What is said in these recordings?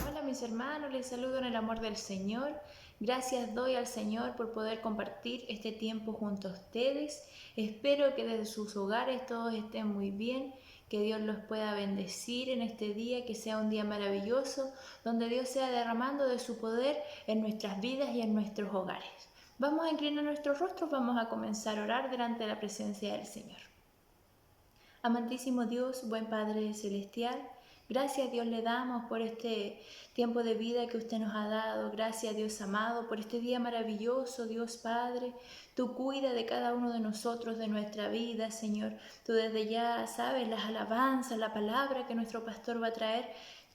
Hola mis hermanos, les saludo en el amor del Señor. Gracias doy al Señor por poder compartir este tiempo junto a ustedes. Espero que desde sus hogares todos estén muy bien, que Dios los pueda bendecir en este día, que sea un día maravilloso, donde Dios sea derramando de su poder en nuestras vidas y en nuestros hogares. Vamos a inclinar nuestros rostros, vamos a comenzar a orar delante de la presencia del Señor. Amantísimo Dios, buen Padre Celestial, gracias Dios le damos por este tiempo de vida que usted nos ha dado. Gracias Dios amado por este día maravilloso, Dios Padre. Tú cuida de cada uno de nosotros, de nuestra vida, Señor. Tú desde ya sabes las alabanzas, la palabra que nuestro pastor va a traer,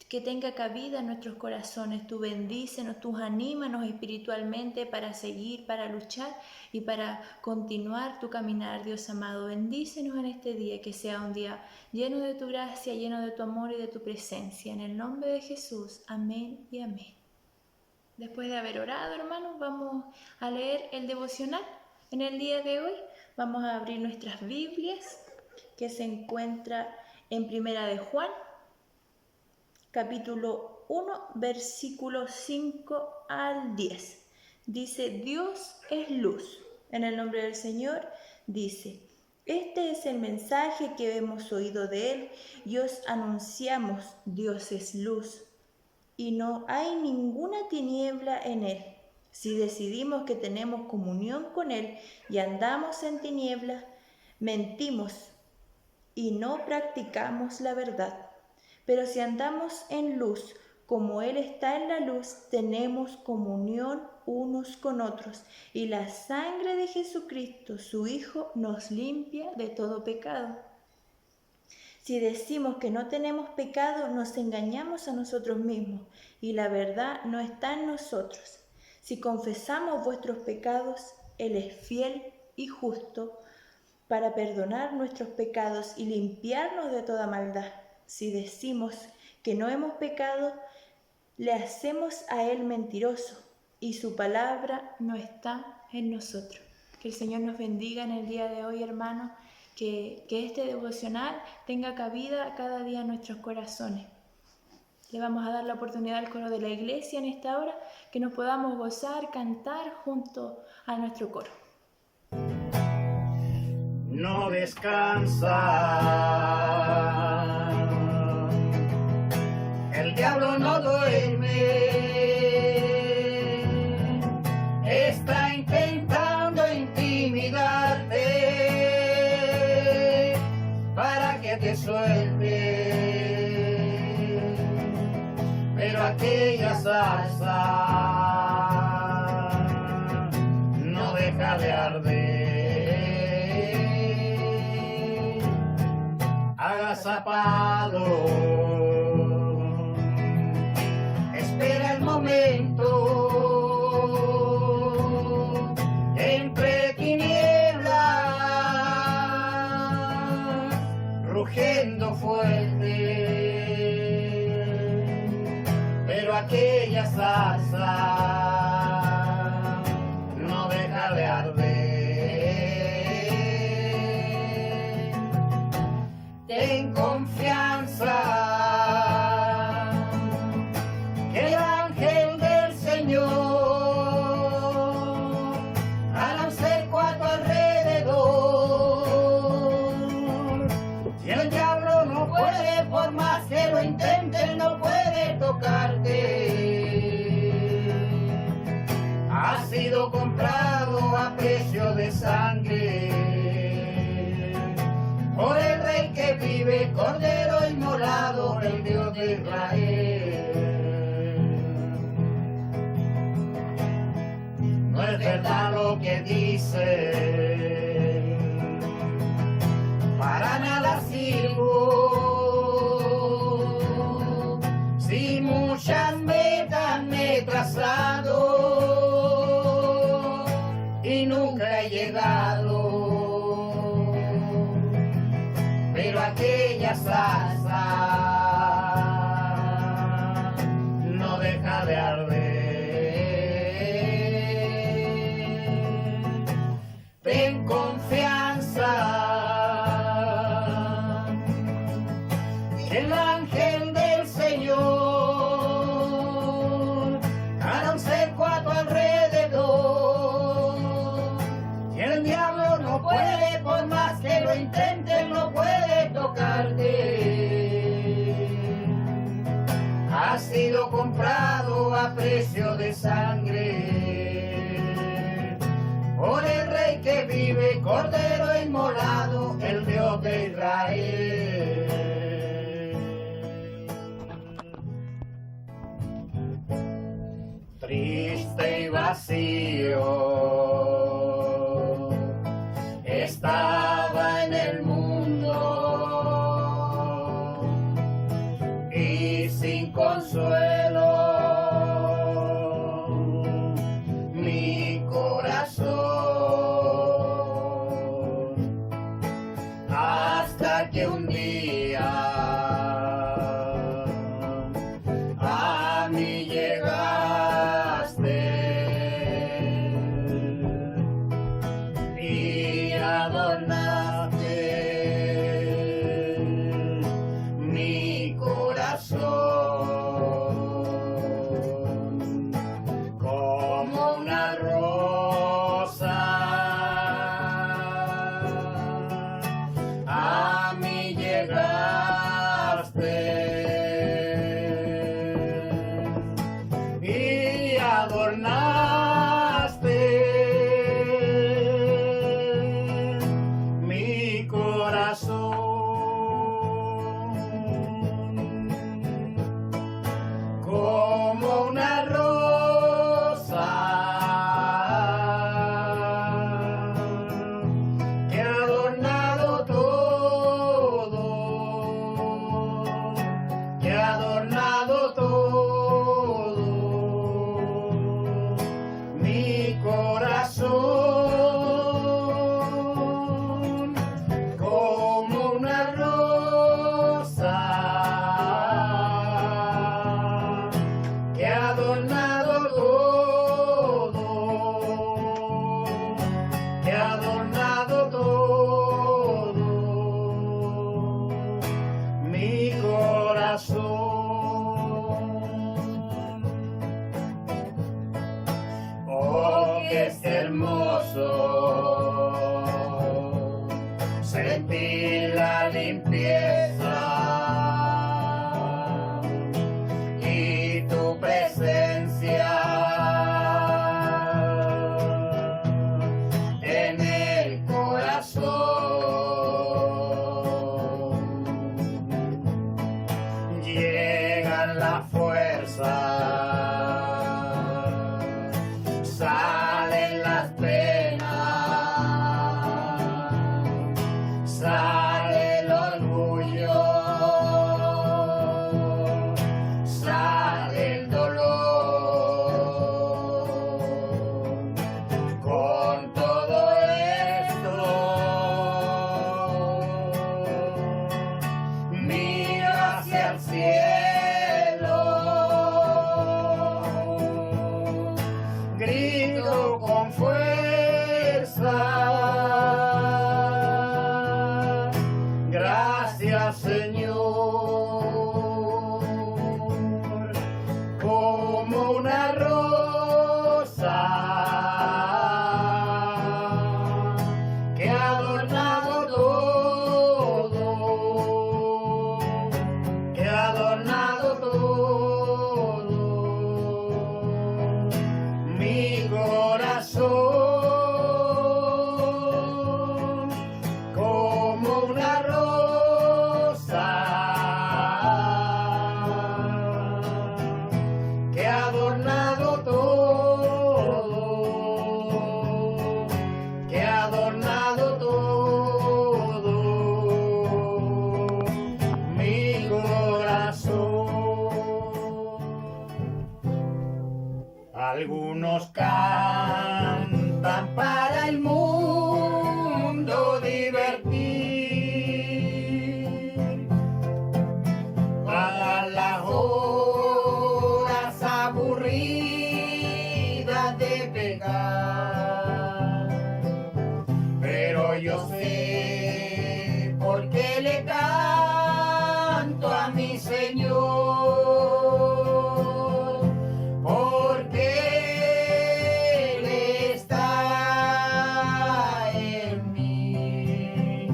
que tenga cabida en nuestros corazones. Tú bendícenos, tú anímanos espiritualmente para seguir, para luchar y para continuar tu caminar, Dios amado. Bendícenos en este día, que sea un día lleno de tu gracia, lleno de tu amor y de tu presencia. En el nombre de Jesús, amén y amén. Después de haber orado, hermanos, vamos a leer el devocional. En el día de hoy vamos a abrir nuestras Biblias, que se encuentra en Primera de Juan, capítulo 1, versículos 5 al 10. Dice: Dios es luz. En el nombre del Señor dice: este es el mensaje que hemos oído de Él y os anunciamos: Dios es luz y no hay ninguna tiniebla en Él. Si decidimos que tenemos comunión con Él y andamos en tiniebla, mentimos y no practicamos la verdad. Pero si andamos en luz, como Él está en la luz, tenemos comunión unos con otros, y la sangre de Jesucristo, su Hijo, nos limpia de todo pecado. Si decimos que no tenemos pecado, nos engañamos a nosotros mismos, y la verdad no está en nosotros. Si confesamos vuestros pecados, Él es fiel y justo para perdonar nuestros pecados y limpiarnos de toda maldad. Si decimos que no hemos pecado, le hacemos a Él mentiroso y su palabra no está en nosotros. Que el Señor nos bendiga en el día de hoy, hermanos, que este devocional tenga cabida cada día en nuestros corazones. Le vamos a dar la oportunidad al coro de la iglesia en esta hora, que nos podamos gozar, cantar junto a nuestro coro. No descansa, el diablo no duerme, está intentando intimidarte para que te suelte, pero aquella salsa no deja de arder. Agazapado, espera el momento, entre tinieblas, rugiendo fuerte, pero aquella salsa no deja de arder. Ten confianza, que el ángel del Señor hará un cerco a tu alrededor. Y el diablo no puede, por más que lo intente, él no puede tocarte. Has sido comprado a precio de sangre por el Rey que vive, Cordero inmolado, el Dios de Israel. No es verdad lo que dice, para nada sirvo, si muchas metas me he trazado y nunca he llegado. Pero aquella salsa no deja de arder. Ten confianza, intente no puede tocarte. Ha sido comprado a precio de sangre por el Rey que vive, Cordero inmolado, el Dios de Israel. Triste y vacío estaba en el mundo y sin consuelo mi corazón, hasta que un día a mí llegaste y adornaste mi corazón como una rosa. A mí llegaste y adornaste mi corazón como una rosa que ha adornado todo, que ha adornado todo mi corazón como una rosa que ha adornado todo, que ha adornado todo mi corazón. Oh, que es hermoso sentir la limpieza y tu presencia en el corazón. Llegan las fuerzas, salen las penas, sale el orgullo, sale el dolor. Con todo esto, mira hacia el cielo, grito con fuerza, gracias Señor, como una rosa que ha adornado todo, que ha adornado todo mi corazón como una rosa que ha adornado todo, que ha adornado todo mi corazón. Algunos cantan para el mundo divertir, para las horas aburridas de pecar. Pero yo sé por qué le canto a mi Señor, porque Él está en mí.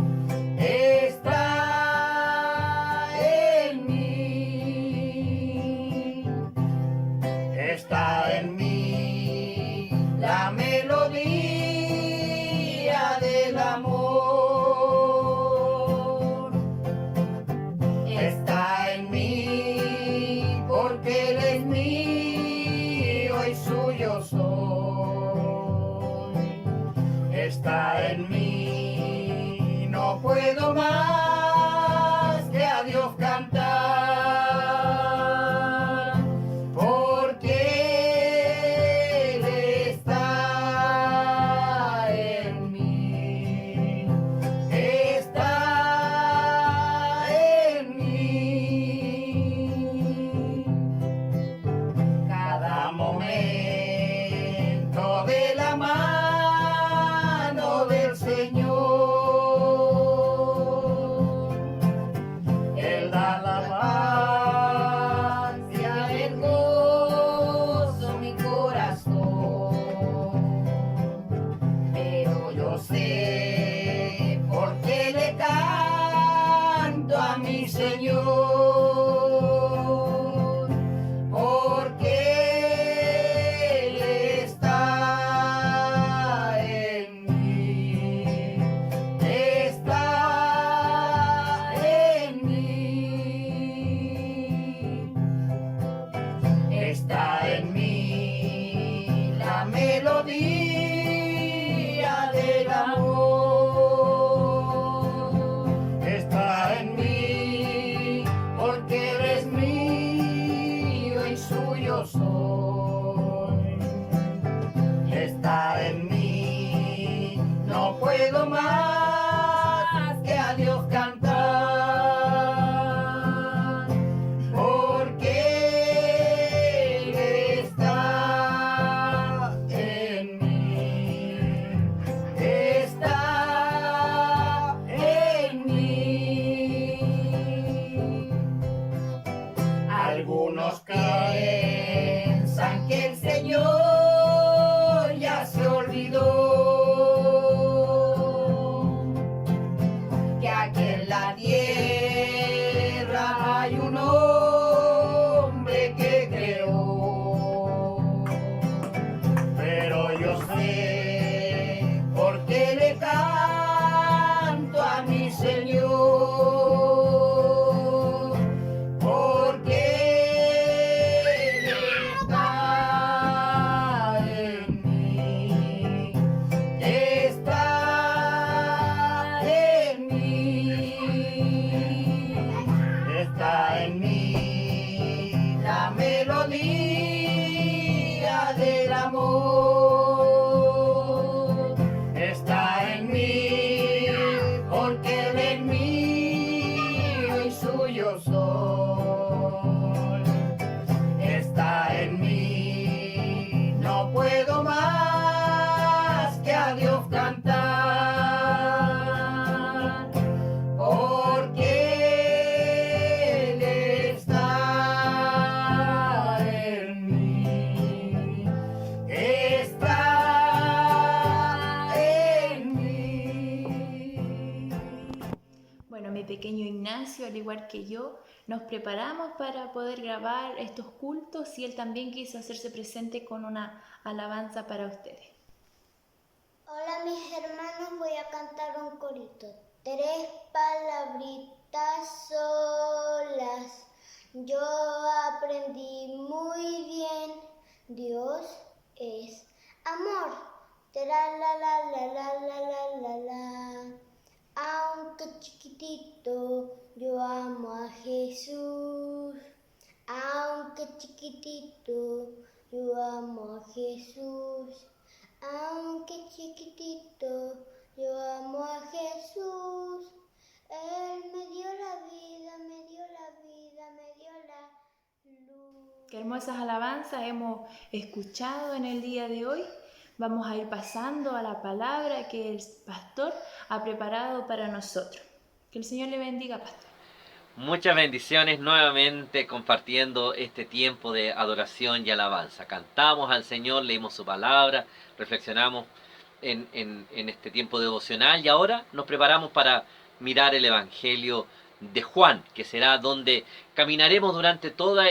no puedo más que a Dios cantar, porque Él está en mí, está en mí. Cada momento de la mano del Señor, Él da la paz y el gozo mi corazón. Pero yo sé por qué le canto a mi Señor, porque Él está en mí, está en mí, está en mí la melodía del amor, está en mí porque Él es mío y suyo soy, está en mí, no puedo más que a Dios cantar, porque Él está en mí, está en mí. Algunos piensan que el Señor ya se olvidó, que aquí en la tierra hay un hombre que creó. Pero yo sé por qué le canto a mi Señor, porque Él está en mí, está en mí, está en mí la melodía del amor, está en mí porque Él es mío y suyo soy, está en mí, no puedo más que a Dios cantar, porque Él está en mí, está en mí. Bueno, mi pequeño Ignacio, al igual que yo, nos preparamos para poder grabar estos cultos y él también quiso hacerse presente con una alabanza para ustedes. Hola mis hermanos, voy a cantar un corito. 3 palabritas solas. Yo aprendí muy bien. Dios es amor. Tra la la la la la la la la. Aunque chiquitito, yo amo a Jesús. Aunque chiquitito, yo amo a Jesús. Aunque chiquitito, yo amo a Jesús. Él me dio la vida, me dio la vida, me dio la luz. Qué hermosas alabanzas hemos escuchado en el día de hoy. Vamos a ir pasando a la palabra que el pastor ha preparado para nosotros. Que el Señor le bendiga, pastor. Muchas bendiciones nuevamente compartiendo este tiempo de adoración y alabanza. Cantamos al Señor, leímos su palabra, reflexionamos en este tiempo devocional y ahora nos preparamos para mirar el Evangelio de Juan, que será donde caminaremos durante todos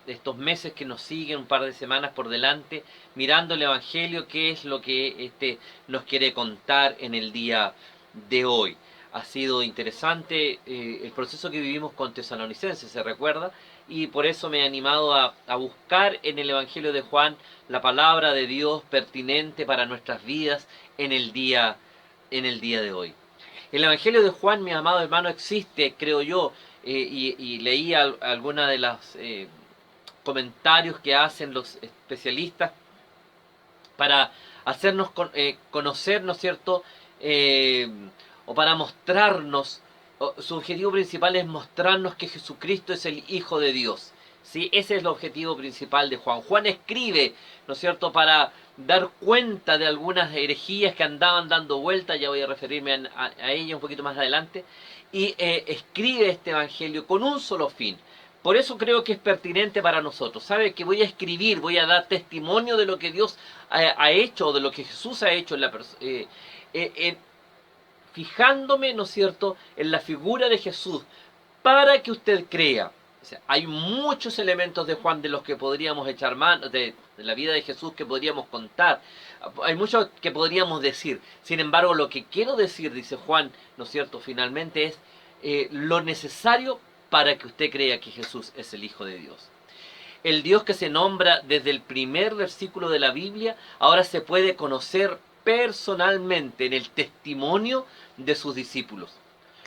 estos meses que nos siguen, un par de semanas por delante, mirando el Evangelio, qué es lo que nos quiere contar en el día de hoy. Ha sido interesante el proceso que vivimos con Tesalonicenses, ¿se recuerda? Y por eso me he animado a buscar en el Evangelio de Juan la palabra de Dios pertinente para nuestras vidas en el día de hoy. El Evangelio de Juan, mi amado hermano, existe, creo yo, y leí algunos de los comentarios que hacen los especialistas para hacernos conocer, ¿no es cierto?, o para mostrarnos, su objetivo principal es mostrarnos que Jesucristo es el Hijo de Dios. ¿Sí? Ese es el objetivo principal de Juan. Juan escribe, ¿no es cierto?, para dar cuenta de algunas herejías que andaban dando vueltas, ya voy a referirme a ellas un poquito más adelante, y escribe este Evangelio con un solo fin. Por eso creo que es pertinente para nosotros. ¿Sabe? Que voy a escribir, voy a dar testimonio de lo que Dios ha hecho, de lo que Jesús ha hecho en la persona. Fijándome, ¿no es cierto?, en la figura de Jesús, para que usted crea. O sea, hay muchos elementos de Juan de los que podríamos echar mano, de la vida de Jesús que podríamos contar. Hay mucho que podríamos decir. Sin embargo, lo que quiero decir, dice Juan, ¿no es cierto?, finalmente es lo necesario para que usted crea que Jesús es el Hijo de Dios. El Dios que se nombra desde el primer versículo de la Biblia, ahora se puede conocer personalmente en el testimonio de sus discípulos.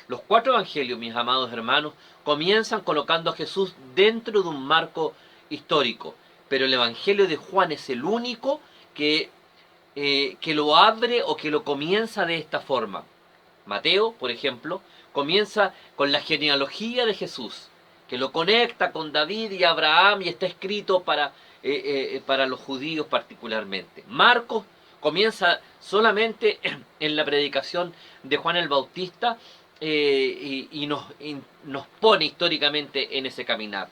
Los 4 evangelios, mis amados hermanos, comienzan colocando a Jesús dentro de un marco histórico, pero el Evangelio de Juan es el único que lo abre o que lo comienza de esta forma. Mateo, por ejemplo, comienza con la genealogía de Jesús, que lo conecta con David y Abraham y está escrito para los judíos particularmente. Marcos comienza solamente en la predicación de Juan el Bautista y nos pone históricamente en ese caminar.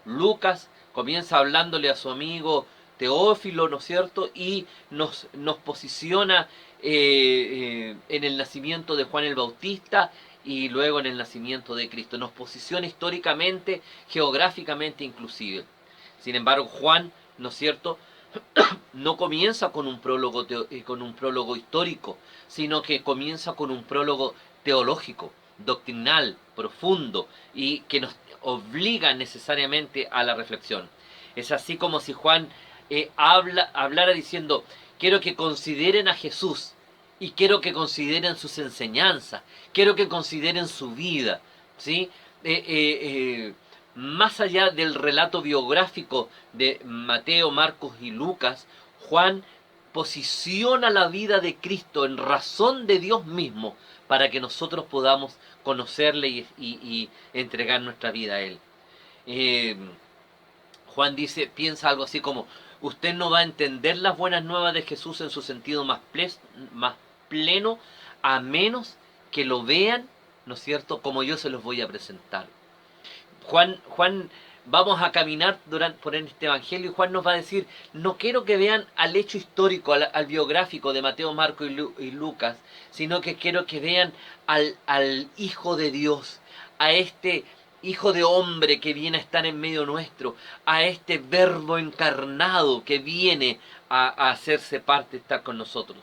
Lucas comienza hablándole a su amigo Teófilo, ¿no es cierto? Y nos posiciona en el nacimiento de Juan el Bautista y luego en el nacimiento de Cristo. Nos posiciona históricamente, geográficamente inclusive. Sin embargo, Juan, ¿no es cierto?, no comienza con un prólogo histórico, sino que comienza con un prólogo teológico, doctrinal, profundo y que nos obliga necesariamente a la reflexión. Es así como si Juan hablara diciendo: quiero que consideren a Jesús y quiero que consideren sus enseñanzas, quiero que consideren su vida, ¿sí? Más allá del relato biográfico de Mateo, Marcos y Lucas, Juan posiciona la vida de Cristo en razón de Dios mismo para que nosotros podamos conocerle y entregar nuestra vida a Él. Juan piensa algo así como: usted no va a entender las buenas nuevas de Jesús en su sentido más pleno, a menos que lo vean, ¿no es cierto?, como yo se los voy a presentar. Juan, vamos a caminar por este evangelio y Juan nos va a decir: no quiero que vean al hecho histórico, al biográfico de Mateo, Marcos y Lucas, sino que quiero que vean al Hijo de Dios, a este Hijo de hombre que viene a estar en medio nuestro, a este Verbo encarnado que viene a hacerse parte, estar con nosotros.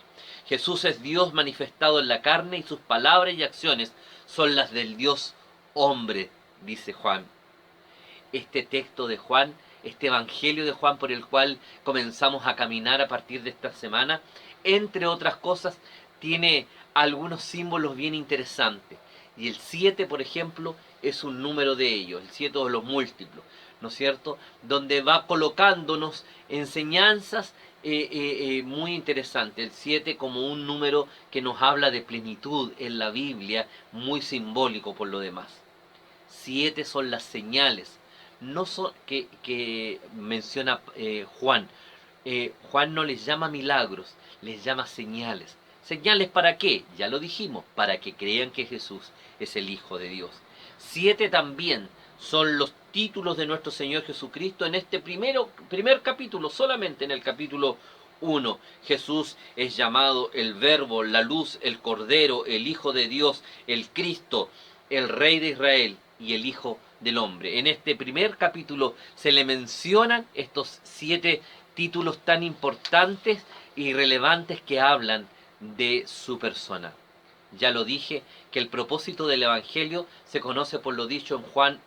Jesús es Dios manifestado en la carne y sus palabras y acciones son las del Dios hombre, dice Juan. Este texto de Juan, este evangelio de Juan por el cual comenzamos a caminar a partir de esta semana, entre otras cosas, tiene algunos símbolos bien interesantes. Y el 7, por ejemplo, es un número de ellos, el 7 de los múltiplos, ¿no es cierto?, donde va colocándonos enseñanzas muy interesantes. El 7 como un número que nos habla de plenitud en la Biblia, muy simbólico por lo demás. 7 son las señales no son que menciona Juan. Juan no les llama milagros, les llama señales. ¿Señales para qué? Ya lo dijimos, para que crean que Jesús es el Hijo de Dios. 7 también son los títulos de nuestro Señor Jesucristo en este primer capítulo, solamente en el capítulo 1. Jesús es llamado el Verbo, la Luz, el Cordero, el Hijo de Dios, el Cristo, el Rey de Israel y el Hijo del Hombre. En este primer capítulo se le mencionan estos 7 títulos tan importantes y relevantes que hablan de su persona. Ya lo dije, que el propósito del Evangelio se conoce por lo dicho en Juan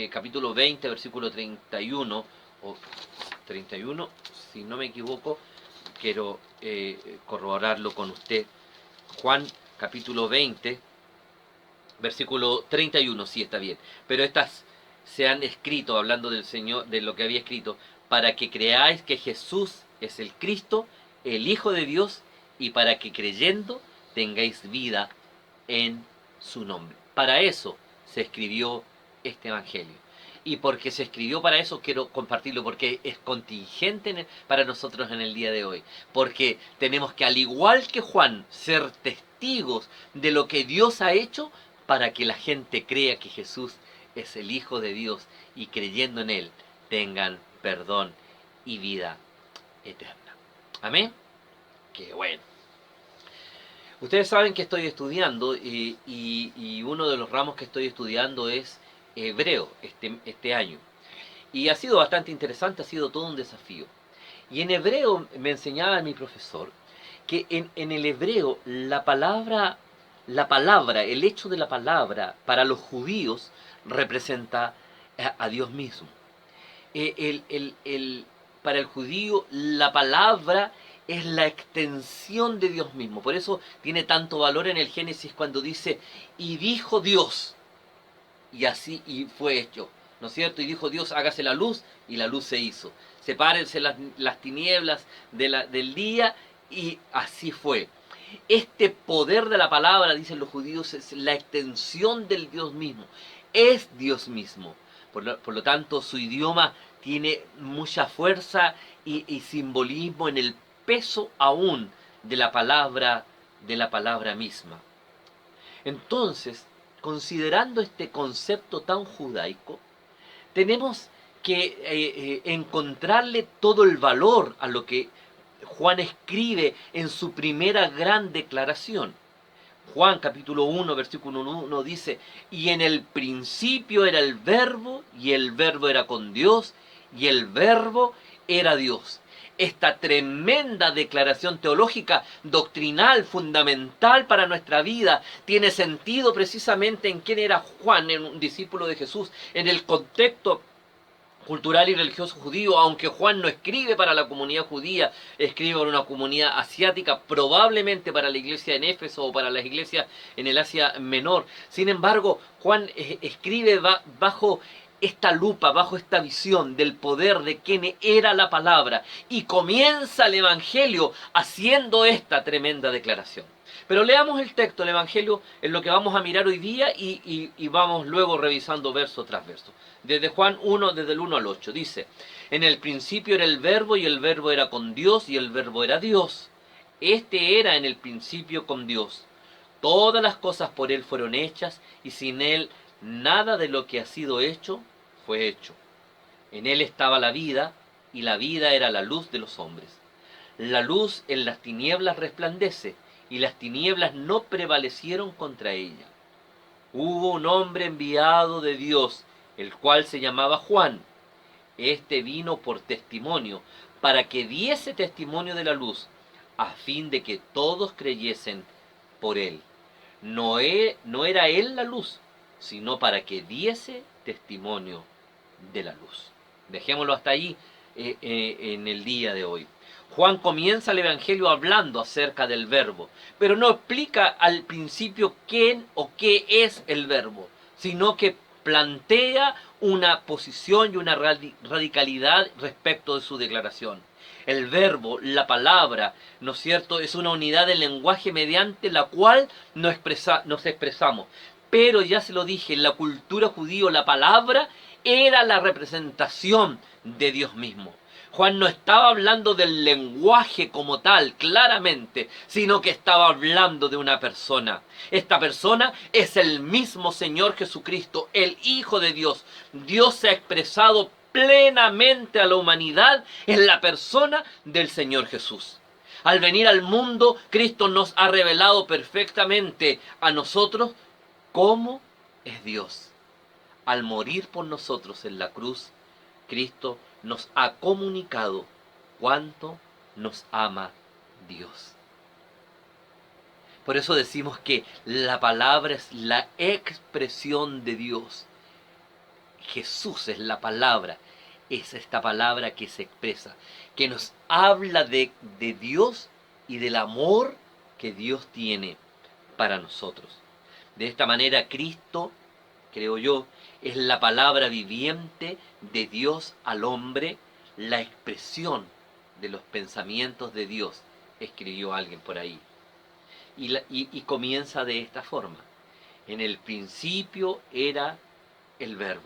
capítulo 20, versículo 31, o 31, si no me equivoco, quiero corroborarlo con usted. Juan capítulo 20, versículo 31, sí está bien. Pero estas se han escrito, hablando del Señor, de lo que había escrito, para que creáis que Jesús es el Cristo, el Hijo de Dios, y para que creyendo tengáis vida en su nombre. Para eso se escribió este Evangelio. Y porque se escribió para eso, quiero compartirlo, porque es contingente para nosotros en el día de hoy. Porque tenemos que, al igual que Juan, ser testigos de lo que Dios ha hecho para que la gente crea que Jesús es el Hijo de Dios y creyendo en Él tengan perdón y vida eterna. Amén. Qué bueno. Ustedes saben que estoy estudiando y uno de los ramos que estoy estudiando es hebreo este año. Y ha sido bastante interesante, ha sido todo un desafío. Y en hebreo me enseñaba mi profesor que en el hebreo la palabra, el hecho de la palabra para los judíos representa a Dios mismo. Para el judío la palabra es la extensión de Dios mismo. Por eso tiene tanto valor en el Génesis cuando dice, y dijo Dios, y así y fue hecho, ¿no es cierto? Y dijo Dios, hágase la luz, y la luz se hizo. Sepárense las tinieblas del día, y así fue. Este poder de la palabra, dicen los judíos, es la extensión del Dios mismo. Es Dios mismo. Por lo tanto, su idioma tiene mucha fuerza y simbolismo en el peso aún de la palabra misma. Entonces, considerando este concepto tan judaico, tenemos que encontrarle todo el valor a lo que Juan escribe en su primera gran declaración. Juan capítulo 1, versículo 1 dice, y en el principio era el verbo, y el verbo era con Dios, y el verbo era Dios. Esta tremenda declaración teológica, doctrinal, fundamental para nuestra vida, tiene sentido precisamente en quién era Juan, en un discípulo de Jesús, en el contexto cultural y religioso judío, aunque Juan no escribe para la comunidad judía, escribe para una comunidad asiática, probablemente para la iglesia en Éfeso o para las iglesias en el Asia Menor. Sin embargo, Juan escribe bajo esta lupa, bajo esta visión del poder de quién era la palabra, y comienza el Evangelio haciendo esta tremenda declaración. Pero leamos el texto, el Evangelio, es lo que vamos a mirar hoy día y vamos luego revisando verso tras verso. Desde Juan 1, desde el 1 al 8, dice, en el principio era el verbo y el verbo era con Dios y el verbo era Dios. Este era en el principio con Dios. Todas las cosas por Él fueron hechas y sin Él nada de lo que ha sido hecho fue hecho. En Él estaba la vida y la vida era la luz de los hombres. La luz en las tinieblas resplandece y las tinieblas no prevalecieron contra ella. Hubo un hombre enviado de Dios, el cual se llamaba Juan. Este vino por testimonio, para que diese testimonio de la luz, a fin de que todos creyesen por él. No era él la luz, sino para que diese testimonio de la luz. Dejémoslo hasta ahí en el día de hoy. Juan comienza el Evangelio hablando acerca del verbo, pero no explica al principio quién o qué es el verbo, sino que plantea una posición y una radicalidad respecto de su declaración. El verbo, la palabra, ¿no es cierto?, es una unidad del lenguaje mediante la cual nos expresamos. Pero ya se lo dije, en la cultura judía la palabra era la representación de Dios mismo. Juan no estaba hablando del lenguaje como tal, claramente, sino que estaba hablando de una persona. Esta persona es el mismo Señor Jesucristo, el Hijo de Dios. Dios se ha expresado plenamente a la humanidad en la persona del Señor Jesús. Al venir al mundo, Cristo nos ha revelado perfectamente a nosotros cómo es Dios. Al morir por nosotros en la cruz, Cristo nos ha comunicado cuánto nos ama Dios. Por eso decimos que la palabra es la expresión de Dios. Jesús es la palabra, es esta palabra que se expresa, que nos habla de Dios y del amor que Dios tiene para nosotros. De esta manera Cristo, creo yo, es la palabra viviente de Dios al hombre, la expresión de los pensamientos de Dios, escribió alguien por ahí. Y comienza de esta forma. En el principio era el Verbo.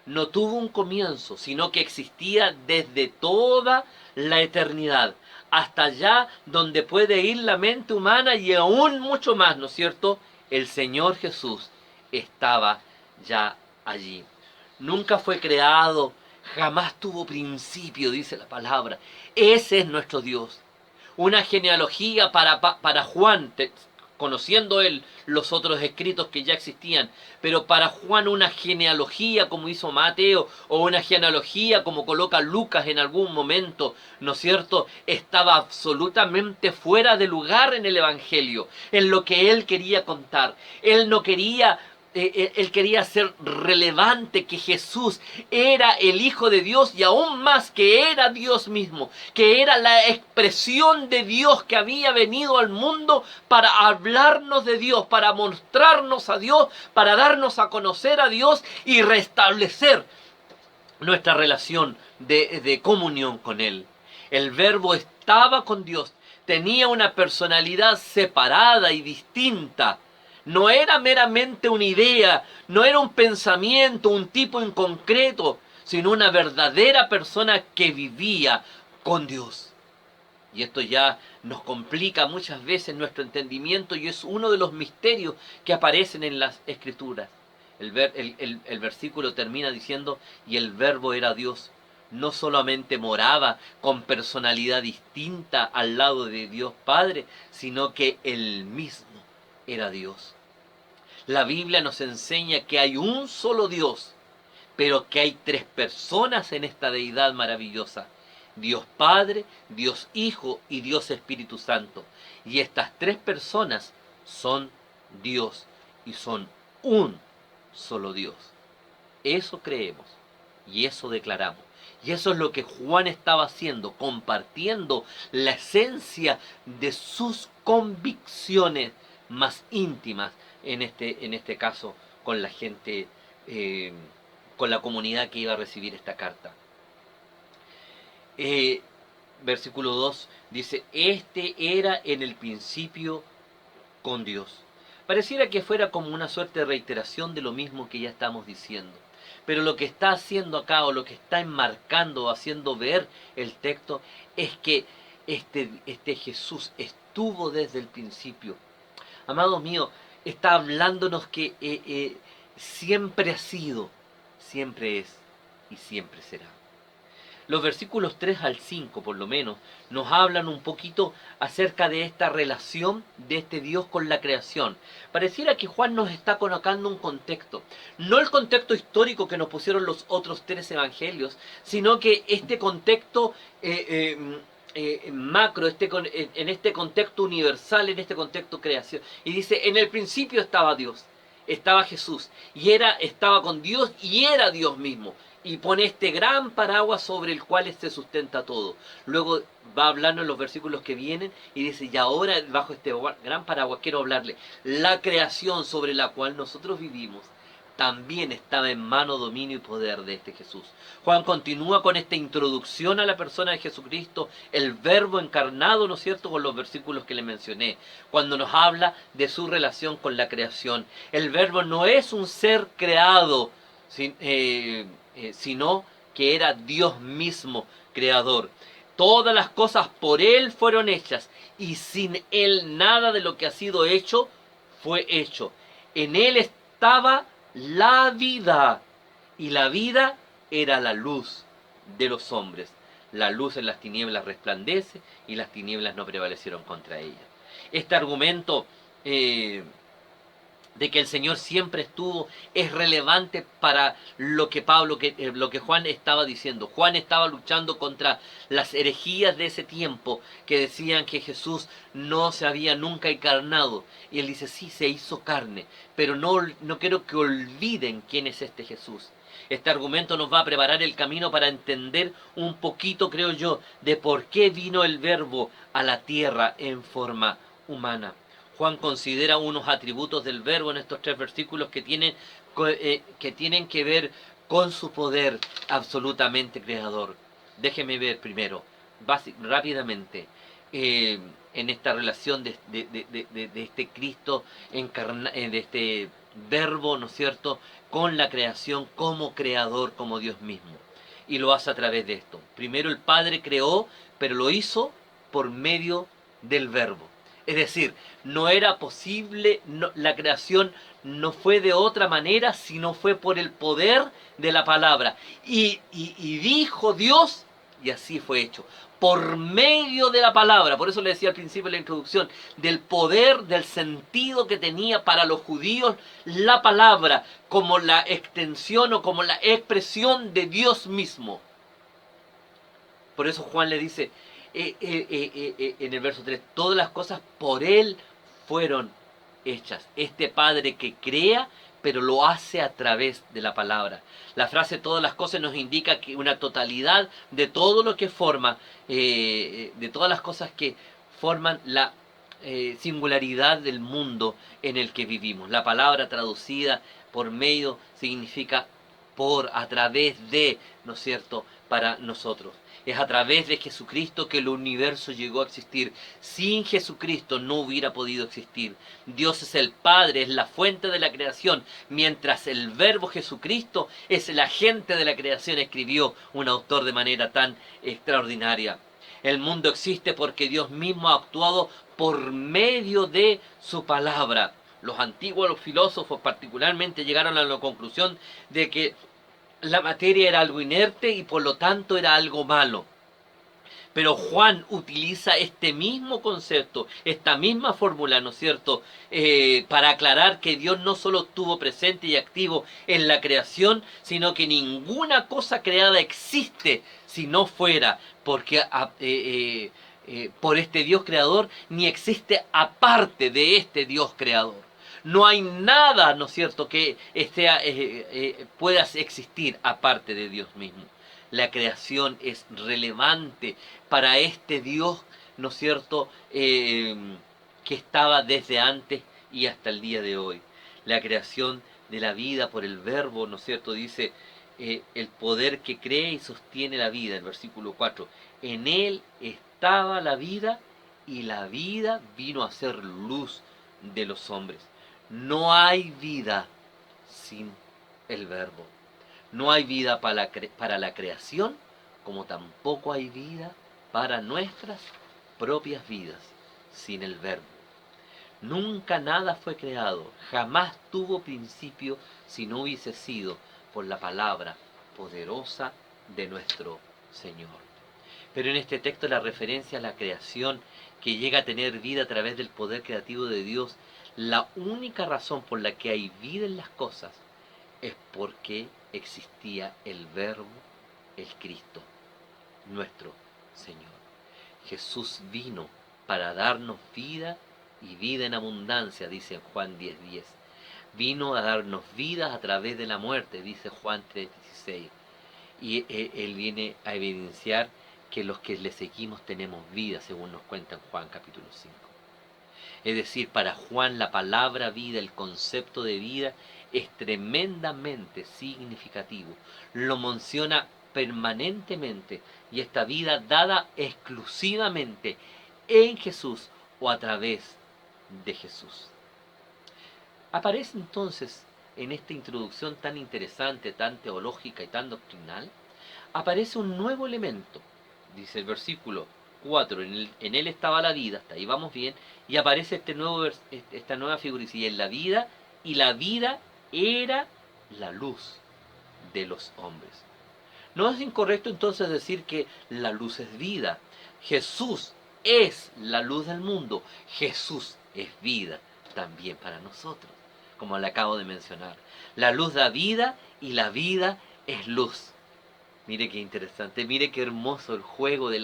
No tuvo un comienzo, sino que existía desde toda la eternidad, hasta allá donde puede ir la mente humana y aún mucho más, ¿no es cierto? El Señor Jesús estaba ya allí. Nunca fue creado, jamás tuvo principio, dice la palabra. Ese es nuestro Dios. Una genealogía para Juan, conociendo él los otros escritos que ya existían, pero para Juan una genealogía como hizo Mateo, o una genealogía como coloca Lucas en algún momento, ¿no es cierto?, estaba absolutamente fuera de lugar en el Evangelio, en lo que él quería contar. Él no quería... Él quería hacer relevante que Jesús era el Hijo de Dios y aún más que era Dios mismo, que era la expresión de Dios que había venido al mundo para hablarnos de Dios, para mostrarnos a Dios, para darnos a conocer a Dios y restablecer nuestra relación de comunión con Él. El Verbo estaba con Dios, tenía una personalidad separada y distinta. No era meramente una idea, no era un pensamiento, un tipo en concreto, sino una verdadera persona que vivía con Dios. Y esto ya nos complica muchas veces nuestro entendimiento y es uno de los misterios que aparecen en las Escrituras. El versículo termina diciendo, y el Verbo era Dios. No solamente moraba con personalidad distinta al lado de Dios Padre, sino que Él mismo era Dios. La Biblia nos enseña que hay un solo Dios, pero que hay tres personas en esta deidad maravillosa. Dios Padre, Dios Hijo y Dios Espíritu Santo. Y estas tres personas son Dios y son un solo Dios. Eso creemos y eso declaramos. Y eso es lo que Juan estaba haciendo, compartiendo la esencia de sus convicciones más íntimas, en este caso con la gente, con la comunidad que iba a recibir esta carta. Versículo 2 dice, este era en el principio con Dios. Pareciera que fuera como una suerte de reiteración de lo mismo que ya estamos diciendo. Pero lo que está haciendo acá, o lo que está enmarcando o haciendo ver el texto, es que este Jesús estuvo desde el principio. Amados míos, está hablándonos que siempre ha sido, siempre es y siempre será. Los versículos 3 al 5, por lo menos, nos hablan un poquito acerca de esta relación de este Dios con la creación. Pareciera que Juan nos está colocando un contexto. No el contexto histórico que nos pusieron los otros tres evangelios, sino que este contexto macro, en este contexto universal, en este contexto creación. Y dice, en el principio estaba Dios, estaba Jesús, y estaba con Dios y era Dios mismo. Y pone este gran paraguas sobre el cual se sustenta todo. Luego va hablando en los versículos que vienen y dice, y ahora bajo este gran paraguas quiero hablarle. La creación sobre la cual nosotros vivimos también estaba en mano, dominio y poder de este Jesús. Juan continúa con esta introducción a la persona de Jesucristo, el Verbo encarnado, ¿no es cierto?, con los versículos que le mencioné, cuando nos habla de su relación con la creación. El Verbo no es un ser creado, sino que era Dios mismo creador. Todas las cosas por Él fueron hechas, y sin Él nada de lo que ha sido hecho fue hecho. En Él estaba la vida, y la vida era la luz de los hombres. La luz en las tinieblas resplandece, y las tinieblas no prevalecieron contra ella. Este argumento de que el Señor siempre estuvo, es relevante para lo que Juan estaba diciendo. Juan estaba luchando contra las herejías de ese tiempo, que decían que Jesús no se había nunca encarnado. Y él dice, sí, se hizo carne, pero no quiero que olviden quién es este Jesús. Este argumento nos va a preparar el camino para entender un poquito, creo yo, de por qué vino el Verbo a la tierra en forma humana. Juan considera unos atributos del Verbo en estos 3 versículos que tienen que ver con su poder absolutamente creador. Déjeme ver primero, rápidamente, en esta relación de este Cristo de este Verbo, ¿no es cierto?, con la creación como creador, como Dios mismo. Y lo hace a través de esto. Primero el Padre creó, pero lo hizo por medio del Verbo. Es decir, no era posible, la creación no fue de otra manera, sino fue por el poder de la palabra. Y dijo Dios, y así fue hecho. Por medio de la palabra, por eso le decía al principio de la introducción, del poder, del sentido que tenía para los judíos la palabra, como la extensión o como la expresión de Dios mismo. Por eso Juan le dice en el verso 3, todas las cosas por Él fueron hechas. Este Padre que crea, pero lo hace a través de la palabra. La frase todas las cosas nos indica que una totalidad de todo lo que forma, de todas las cosas que forman la singularidad del mundo en el que vivimos. La palabra traducida por medio significa por, a través de, ¿no es cierto?, para nosotros. Es a través de Jesucristo que el universo llegó a existir. Sin Jesucristo no hubiera podido existir. Dios es el Padre, es la fuente de la creación, mientras el Verbo Jesucristo es el agente de la creación, escribió un autor de manera tan extraordinaria. El mundo existe porque Dios mismo ha actuado por medio de su palabra. Los antiguos filósofos particularmente llegaron a la conclusión de que la materia era algo inerte y por lo tanto era algo malo. Pero Juan utiliza este mismo concepto, esta misma fórmula, ¿no es cierto?, para aclarar que Dios no solo estuvo presente y activo en la creación, sino que ninguna cosa creada existe si no fuera porque por este Dios creador, ni existe aparte de este Dios creador. No hay nada, ¿no es cierto?, que pueda existir aparte de Dios mismo. La creación es relevante para este Dios, ¿no es cierto?, que estaba desde antes y hasta el día de hoy. La creación de la vida por el Verbo, ¿no es cierto?, dice el poder que cree y sostiene la vida, el versículo 4. En él estaba la vida y la vida vino a ser luz de los hombres. No hay vida sin el Verbo. No hay vida para la creación, como tampoco hay vida para nuestras propias vidas sin el Verbo. Nunca nada fue creado, jamás tuvo principio si no hubiese sido por la palabra poderosa de nuestro Señor. Pero en este texto la referencia a la creación que llega a tener vida a través del poder creativo de Dios, la única razón por la que hay vida en las cosas es porque existía el Verbo, el Cristo, nuestro Señor. Jesús vino para darnos vida y vida en abundancia, dice Juan 10:10. Vino a darnos vida a través de la muerte, dice Juan 3:16. Y Él viene a evidenciar que los que le seguimos tenemos vida, según nos cuenta en Juan capítulo 5. Es decir, para Juan la palabra vida, el concepto de vida, es tremendamente significativo. Lo menciona permanentemente, y esta vida dada exclusivamente en Jesús o a través de Jesús. Aparece entonces en esta introducción tan interesante, tan teológica y tan doctrinal, aparece un nuevo elemento. Dice el versículo 4, en él estaba la vida, hasta ahí vamos bien, y aparece esta nueva figura, y en la vida, y la vida era la luz de los hombres. No es incorrecto entonces decir que la luz es vida. Jesús es la luz del mundo. Jesús es vida también para nosotros, como le acabo de mencionar. La luz da vida y la vida es luz. Mire qué interesante, mire qué hermoso el juego de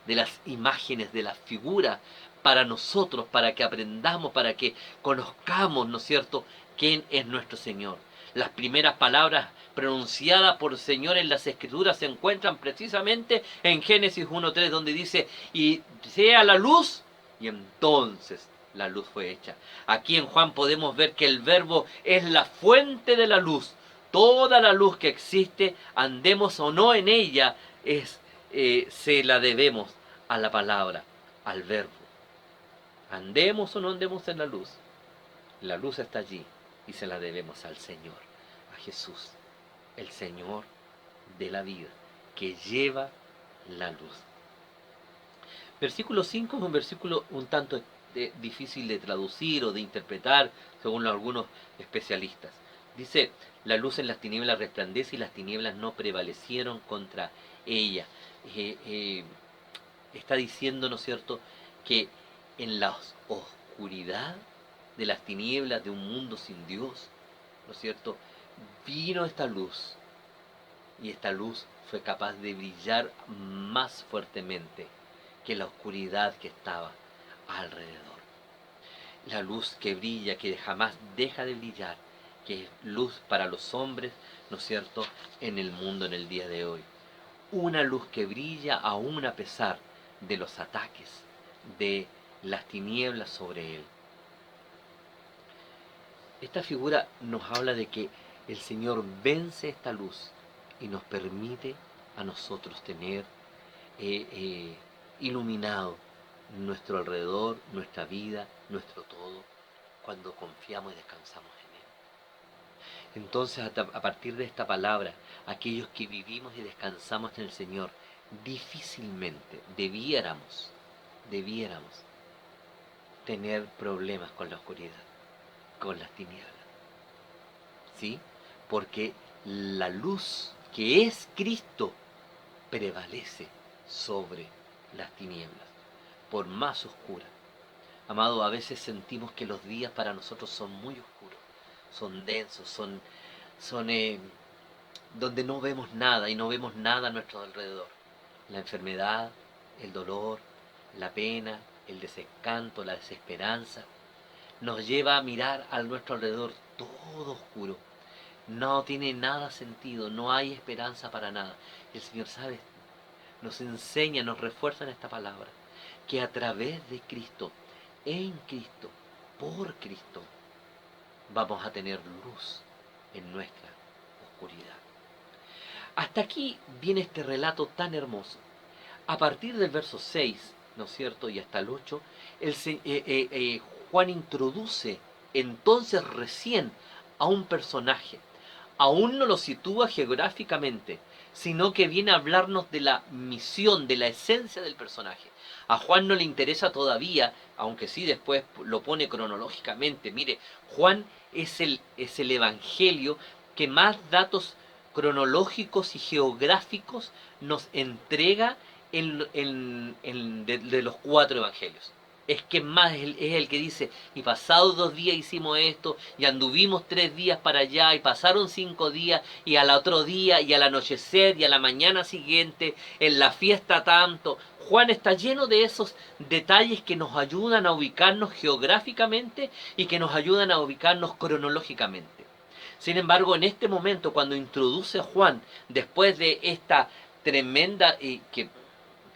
las imágenes, de las figuras para nosotros, para que aprendamos, para que conozcamos, ¿no es cierto?, quién es nuestro Señor. Las primeras palabras pronunciadas por Señor en las Escrituras se encuentran precisamente en Génesis 1:3, donde dice, y sea la luz, y entonces la luz fue hecha. Aquí en Juan podemos ver que el verbo es la fuente de la luz. Toda la luz que existe, andemos o no en ella, se la debemos a la palabra, al verbo. Andemos o no andemos en la luz está allí y se la debemos al Señor, a Jesús, el Señor de la vida, que lleva la luz. Versículo 5 es un versículo un tanto difícil de traducir o de interpretar, según algunos especialistas. Dice, la luz en las tinieblas resplandece y las tinieblas no prevalecieron contra ella. Está diciendo, ¿no es cierto?, que en la oscuridad de las tinieblas de un mundo sin Dios, ¿no es cierto?, vino esta luz, y esta luz fue capaz de brillar más fuertemente que la oscuridad que estaba alrededor. La luz que brilla, que jamás deja de brillar, que es luz para los hombres, ¿no es cierto?, en el mundo en el día de hoy. Una luz que brilla aún a pesar de los ataques de las tinieblas sobre él. Esta figura nos habla de que el Señor vence esta luz y nos permite a nosotros tener iluminado nuestro alrededor, nuestra vida, nuestro todo, cuando confiamos y descansamos en Él. Entonces, a partir de esta palabra, aquellos que vivimos y descansamos en el Señor, difícilmente debiéramos tener problemas con la oscuridad, con las tinieblas. ¿Sí? Porque la luz que es Cristo prevalece sobre las tinieblas, por más oscuras. Amado, a veces sentimos que los días para nosotros son muy oscuros, son densos, son donde no vemos nada y no vemos nada a nuestro alrededor. La enfermedad, el dolor, la pena, el desencanto, la desesperanza, nos lleva a mirar a nuestro alrededor todo oscuro. No tiene nada sentido, no hay esperanza para nada. El Señor sabe, nos enseña, nos refuerza en esta palabra, que a través de Cristo, en Cristo, por Cristo, vamos a tener luz en nuestra oscuridad. Hasta aquí viene este relato tan hermoso. A partir del verso 6, ¿no es cierto?, y hasta el 8, Juan introduce entonces recién a un personaje. Aún no lo sitúa geográficamente, sino que viene a hablarnos de la misión, de la esencia del personaje. A Juan no le interesa todavía, aunque sí después lo pone cronológicamente. Mire, Juan es el evangelio que más datos cronológicos y geográficos nos entrega de los 4 evangelios. Es que más es el que dice, y pasados 2 días hicimos esto, y anduvimos 3 días para allá, y pasaron 5 días, y al otro día, y al anochecer, y a la mañana siguiente, en la fiesta tanto. Juan está lleno de esos detalles que nos ayudan a ubicarnos geográficamente y que nos ayudan a ubicarnos cronológicamente. Sin embargo, en este momento, cuando introduce a Juan, después de esta tremenda, que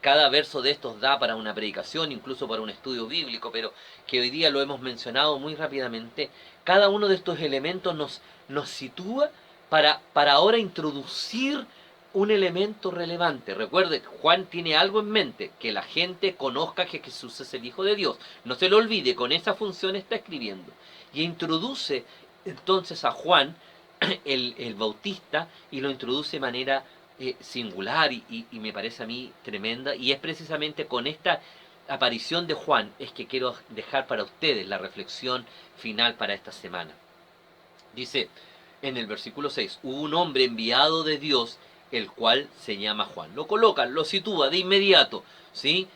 cada verso de estos da para una predicación, incluso para un estudio bíblico, pero que hoy día lo hemos mencionado muy rápidamente, cada uno de estos elementos nos sitúa para ahora introducir un elemento relevante. Recuerde, Juan tiene algo en mente, que la gente conozca que Jesús es el Hijo de Dios. No se lo olvide, con esa función está escribiendo. Y introduce entonces a Juan, el Bautista, y lo introduce de manera singular y me parece a mí tremenda, y es precisamente con esta aparición de Juan es que quiero dejar para ustedes la reflexión final para esta semana. Dice en el versículo 6, hubo un hombre enviado de Dios, el cual se llama Juan. Lo coloca, lo sitúa de inmediato, ¿sí?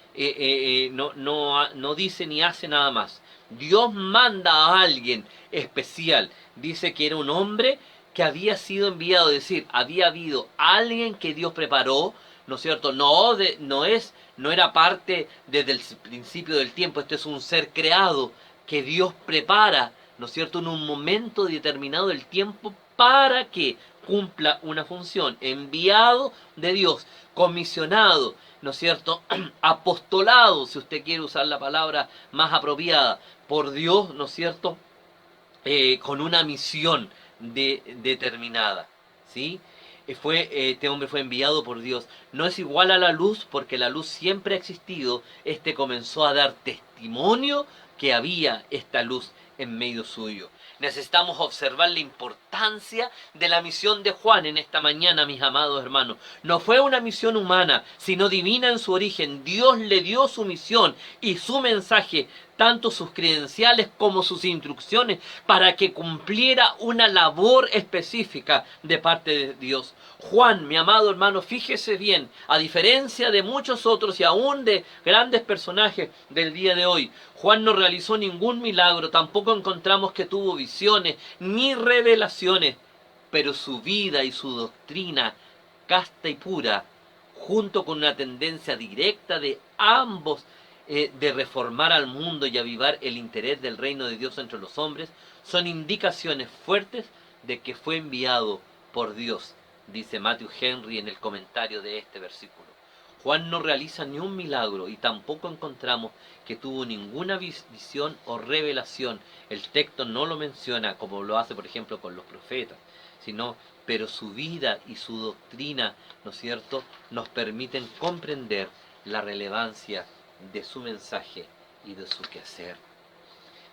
No dice ni hace nada más. Dios manda a alguien especial. Dice que era un hombre que había sido enviado, es decir, había habido alguien que Dios preparó, ¿no es cierto? No era parte desde el principio del tiempo. Este es un ser creado que Dios prepara, ¿no es cierto?, en un momento determinado del tiempo. ¿Para qué? cumpla una función, enviado de Dios, comisionado, ¿no es cierto? Apostolado, si usted quiere usar la palabra más apropiada, por Dios, ¿no es cierto? Con una misión determinada, ¿sí? Este hombre fue enviado por Dios. No es igual a la luz, porque la luz siempre ha existido. Este comenzó a dar testimonio que había esta luz en medio suyo. Necesitamos observar la importancia de la misión de Juan en esta mañana, mis amados hermanos. No fue una misión humana, sino divina en su origen. Dios le dio su misión y su mensaje, tanto sus credenciales como sus instrucciones, para que cumpliera una labor específica de parte de Dios. Juan, mi amado hermano, fíjese bien, a diferencia de muchos otros y aún de grandes personajes del día de hoy, Juan no realizó ningún milagro, tampoco encontramos que tuvo visiones ni revelaciones, pero su vida y su doctrina casta y pura, junto con una tendencia directa de ambos de reformar al mundo y avivar el interés del reino de Dios entre los hombres, son indicaciones fuertes de que fue enviado por Dios, dice Matthew Henry en el comentario de este versículo. Juan no realiza ni un milagro y tampoco encontramos que tuvo ninguna visión o revelación. El texto no lo menciona como lo hace, por ejemplo, con los profetas, sino, pero su vida y su doctrina, ¿no es cierto?, nos permiten comprender la relevancia de su mensaje y de su quehacer.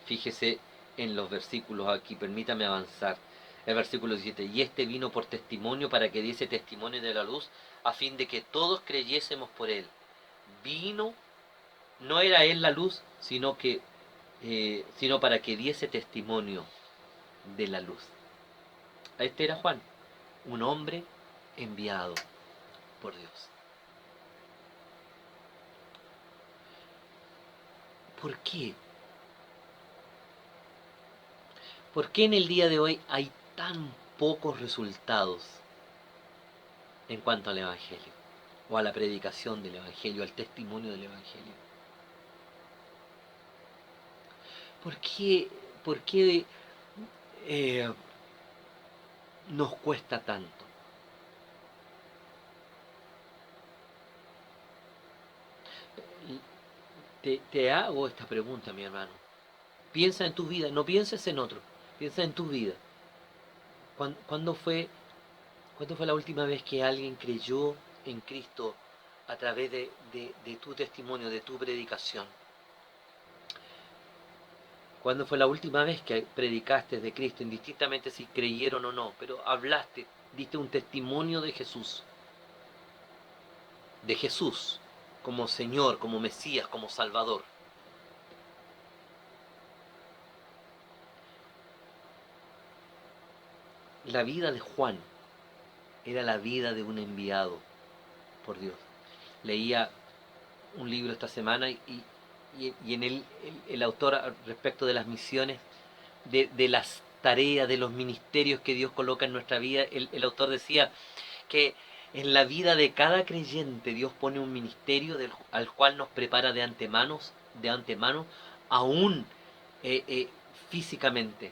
Fíjese en los versículos aquí, permítame avanzar. El versículo 17, y este vino por testimonio para que diese testimonio de la luz, a fin de que todos creyésemos por él. Vino, no era él la luz, sino para que diese testimonio de la luz. Este era Juan, un hombre enviado por Dios. ¿Por qué? ¿Por qué en el día de hoy hay tan pocos resultados en cuanto al Evangelio, o a la predicación del Evangelio, al testimonio del Evangelio? ¿Por qué nos cuesta tanto? Te hago esta pregunta, mi hermano. Piensa en tu vida, no pienses en otro, piensa en tu vida. ¿Cuándo fue la última vez que alguien creyó en Cristo a través de tu testimonio, de tu predicación? ¿Cuándo fue la última vez que predicaste de Cristo, indistintamente si creyeron o no? Pero hablaste, diste un testimonio de Jesús como Señor, como Mesías, como Salvador. La vida de Juan era la vida de un enviado por Dios. Leía un libro esta semana y en él el autor, respecto de las misiones, de las tareas, de los ministerios que Dios coloca en nuestra vida, el autor decía que en la vida de cada creyente Dios pone un ministerio al cual nos prepara de antemano, aún físicamente.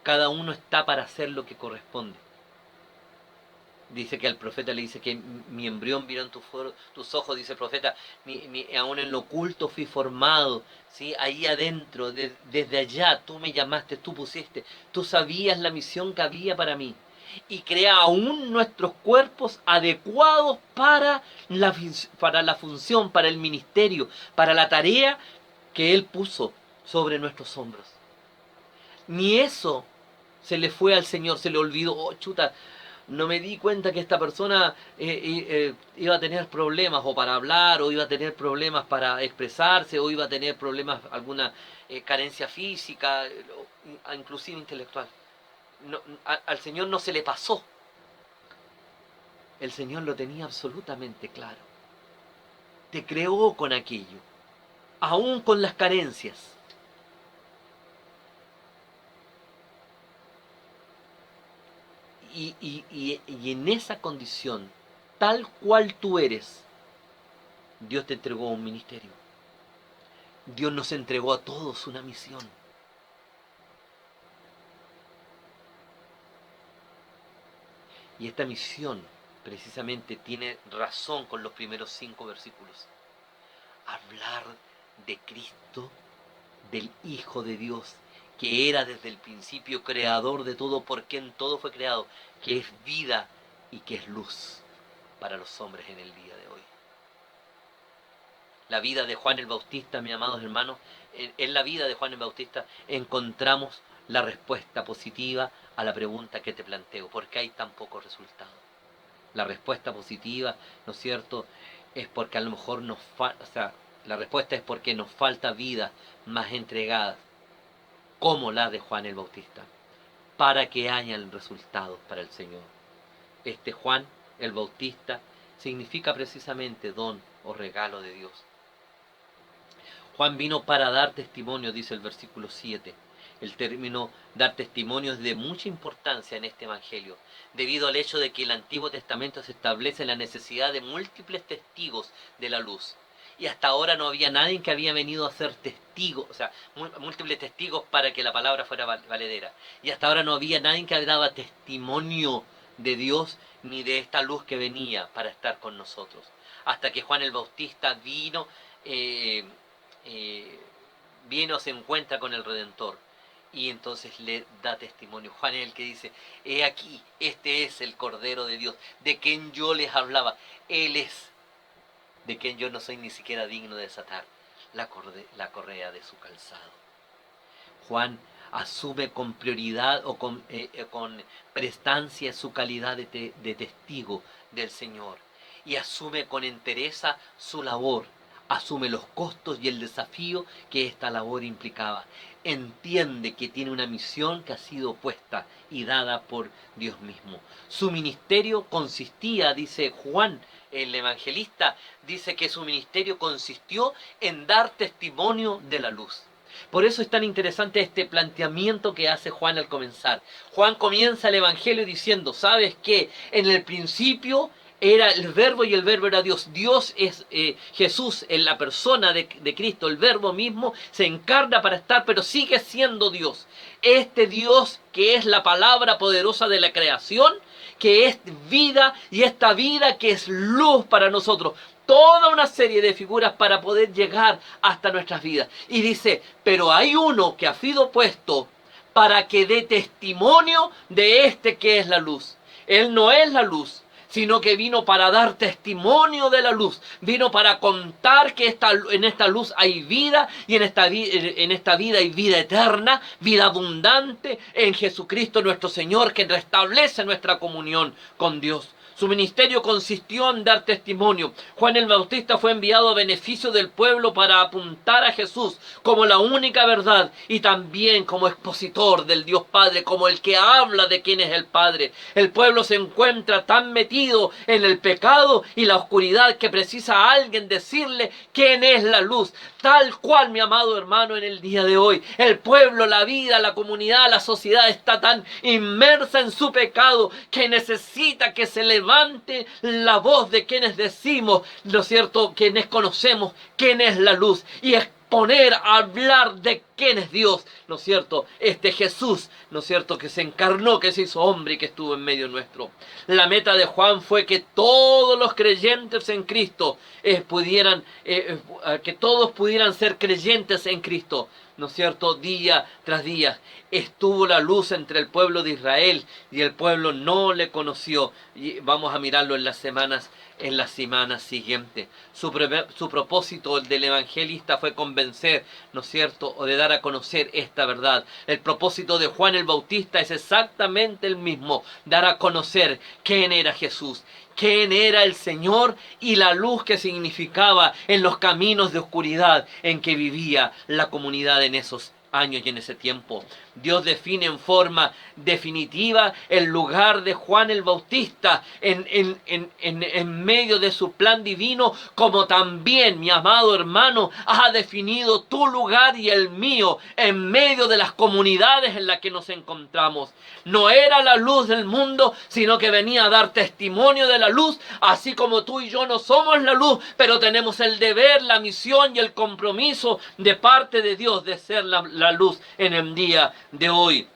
Cada uno está para hacer lo que corresponde. Dice que al profeta le dice que mi embrión vieron tus ojos, dice el profeta, aún en lo oculto fui formado, ¿sí? Ahí adentro, desde allá tú me llamaste, tú pusiste, tú sabías la misión que había para mí. Y crea aún nuestros cuerpos adecuados para la función, para el ministerio, para la tarea que Él puso sobre nuestros hombros. Ni eso se le fue al Señor, se le olvidó, oh chuta, no me di cuenta que esta persona iba a tener problemas o para hablar, o iba a tener problemas para expresarse, o iba a tener problemas, alguna carencia física, inclusive intelectual. No, al Señor no se le pasó. El Señor lo tenía absolutamente claro. Te creó con aquello, aún con las carencias. Y en esa condición, tal cual tú eres, Dios te entregó un ministerio. Dios nos entregó a todos una misión. Y esta misión precisamente tiene razón con los primeros 5 versículos. Hablar de Cristo, del Hijo de Dios, que era desde el principio creador de todo, por quien todo fue creado, que es vida y que es luz para los hombres en el día de hoy. La vida de Juan el Bautista, mis amados hermanos, en la vida de Juan el Bautista encontramos la respuesta positiva a la pregunta que te planteo: ¿por qué hay tan pocos resultados? La respuesta positiva, ¿no es cierto?, es porque a lo mejor la respuesta es porque nos falta vida más entregada, como la de Juan el Bautista, para que hayan resultados para el Señor. Este Juan el Bautista significa precisamente don o regalo de Dios. Juan vino para dar testimonio, dice el versículo 7. El término dar testimonio es de mucha importancia en este evangelio, debido al hecho de que el Antiguo Testamento se establece la necesidad de múltiples testigos de la luz. Y hasta ahora no había nadie que había venido a ser testigo, o sea, múltiples testigos para que la palabra fuera valedera. Y hasta ahora no había nadie que daba testimonio de Dios ni de esta luz que venía para estar con nosotros. Hasta que Juan el Bautista vino, se encuentra con el Redentor. Y entonces le da testimonio. Juan es el que dice: he aquí, este es el Cordero de Dios, de quien yo les hablaba. Él es, de quien yo no soy ni siquiera digno de desatar la correa de su calzado. Juan asume con prioridad o con prestancia su calidad de testigo del Señor. Y asume con entereza su labor. Asume los costos y el desafío que esta labor implicaba. Entiende que tiene una misión que ha sido puesta y dada por Dios mismo. Su ministerio consistía, dice Juan el evangelista, dice que su ministerio consistió en dar testimonio de la luz. Por eso es tan interesante este planteamiento que hace Juan al comenzar. Juan comienza el evangelio diciendo: ¿sabes qué? En el principio era el verbo y el verbo era Dios. Dios es Jesús en la persona de Cristo. El verbo mismo se encarna para estar, pero sigue siendo Dios. Este Dios que es la palabra poderosa de la creación, que es vida, y esta vida que es luz para nosotros. Toda una serie de figuras para poder llegar hasta nuestras vidas. Y dice: pero hay uno que ha sido puesto para que dé testimonio de este que es la luz. Él no es la luz, sino que vino para dar testimonio de la luz. Vino para contar que en esta luz hay vida, y en esta vida hay vida eterna, vida abundante en Jesucristo nuestro Señor, que restablece nuestra comunión con Dios. Su ministerio consistió en dar testimonio. Juan el Bautista fue enviado a beneficio del pueblo para apuntar a Jesús como la única verdad, y también como expositor del Dios Padre, como el que habla de quién es el Padre. El pueblo se encuentra tan metido en el pecado y la oscuridad que precisa a alguien decirle quién es la luz. Tal cual, mi amado hermano, en el día de hoy, el pueblo, la vida, la comunidad, la sociedad está tan inmersa en su pecado que necesita que se levante la voz de quienes decimos, ¿no es cierto?, quienes conocemos quién es la luz, y exponer, hablar de quién es Dios, ¿no es cierto? Este Jesús, ¿no es cierto?, que se encarnó, que se hizo hombre y que estuvo en medio nuestro. La meta de Juan fue que todos los creyentes en Cristo que todos pudieran ser creyentes en Cristo, ¿no es cierto?, día tras día. Estuvo la luz entre el pueblo de Israel y el pueblo no le conoció. Y vamos a mirarlo en las semanas siguientes. Su propósito del evangelista fue convencer, ¿no es cierto?, o de dar a conocer esta verdad. El propósito de Juan el Bautista es exactamente el mismo: dar a conocer quién era Jesús, quién era el Señor y la luz que significaba en los caminos de oscuridad en que vivía la comunidad en esos años y en ese tiempo. Dios define en forma definitiva el lugar de Juan el Bautista en medio de su plan divino, como también, mi amado hermano, ha definido tu lugar y el mío en medio de las comunidades en las que nos encontramos. No era la luz del mundo, sino que venía a dar testimonio de la luz, así como tú y yo no somos la luz, pero tenemos el deber, la misión y el compromiso de parte de Dios de ser la luz en el día de hoy.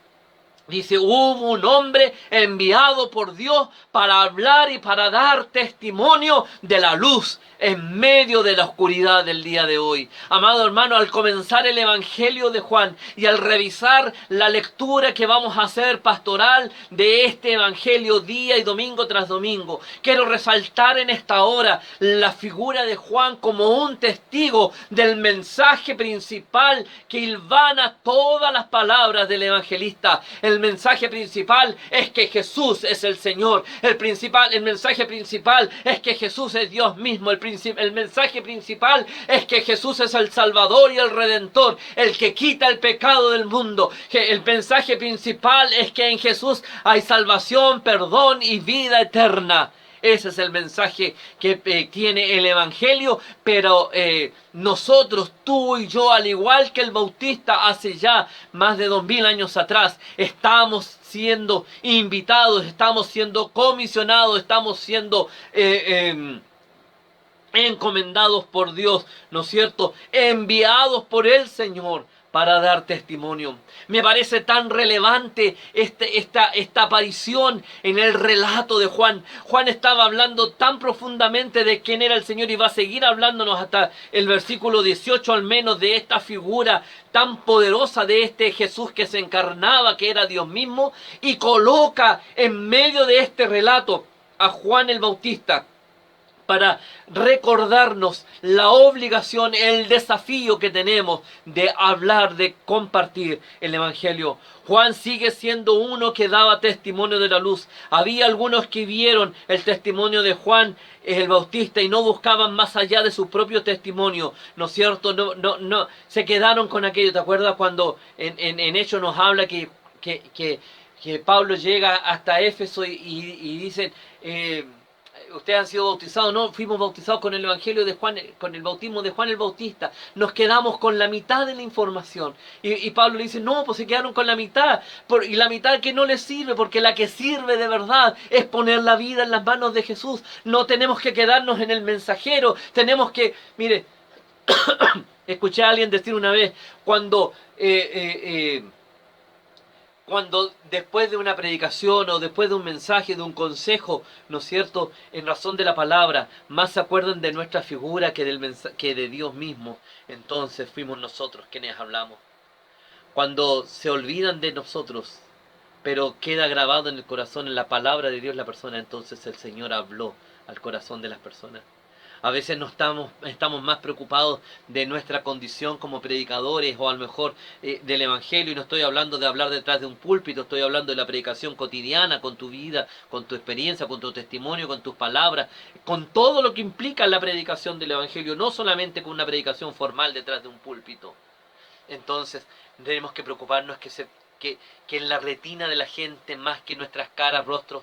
Dice, hubo un hombre enviado por Dios para hablar y para dar testimonio de la luz en medio de la oscuridad del día de hoy. Amado hermano, al comenzar el Evangelio de Juan y al revisar la lectura que vamos a hacer pastoral de este Evangelio día y domingo tras domingo, quiero resaltar en esta hora la figura de Juan como un testigo del mensaje principal que hilvana todas las palabras del evangelista. El mensaje principal es que Jesús es el Señor. El mensaje principal es que Jesús es Dios mismo. El mensaje principal es que Jesús es el Salvador y el Redentor, el que quita el pecado del mundo. El mensaje principal es que en Jesús hay salvación, perdón y vida eterna. Ese es el mensaje que tiene el Evangelio, pero nosotros, tú y yo, al igual que el Bautista hace ya más de 2000 años atrás, estamos siendo invitados, estamos siendo comisionados, estamos siendo encomendados por Dios, ¿no es cierto? Enviados por el Señor para dar testimonio. Me parece tan relevante esta aparición en el relato de Juan. Juan estaba hablando tan profundamente de quién era el Señor y va a seguir hablándonos hasta el versículo 18 al menos de esta figura tan poderosa de este Jesús que se encarnaba, que era Dios mismo, y coloca en medio de este relato a Juan el Bautista para recordarnos la obligación, el desafío que tenemos de hablar, de compartir el Evangelio. Juan sigue siendo uno que daba testimonio de la luz. Había algunos que vieron el testimonio de Juan el Bautista y no buscaban más allá de su propio testimonio, ¿no es cierto? No, se quedaron con aquello. ¿Te acuerdas cuando en Hechos nos habla que Pablo llega hasta Éfeso y dicen... ustedes han sido bautizados, no, fuimos bautizados con el Evangelio de Juan, con el bautismo de Juan el Bautista. Nos quedamos con la mitad de la información. Y Pablo le dice, no, pues se quedaron con la mitad. Y la mitad que no les sirve, porque la que sirve de verdad es poner la vida en las manos de Jesús. No tenemos que quedarnos en el mensajero, tenemos que, mire, escuché a alguien decir una vez, cuando después de una predicación o después de un mensaje, de un consejo, ¿no es cierto?, en razón de la palabra, más se acuerdan de nuestra figura que de Dios mismo, entonces fuimos nosotros quienes hablamos. Cuando se olvidan de nosotros, pero queda grabado en el corazón, en la palabra de Dios la persona, entonces el Señor habló al corazón de las personas. A veces no estamos más preocupados de nuestra condición como predicadores o a lo mejor del Evangelio, y no estoy hablando de hablar detrás de un púlpito, estoy hablando de la predicación cotidiana, con tu vida, con tu experiencia, con tu testimonio, con tus palabras, con todo lo que implica la predicación del Evangelio, no solamente con una predicación formal detrás de un púlpito. Entonces tenemos que preocuparnos que en la retina de la gente, más que nuestras caras, rostros,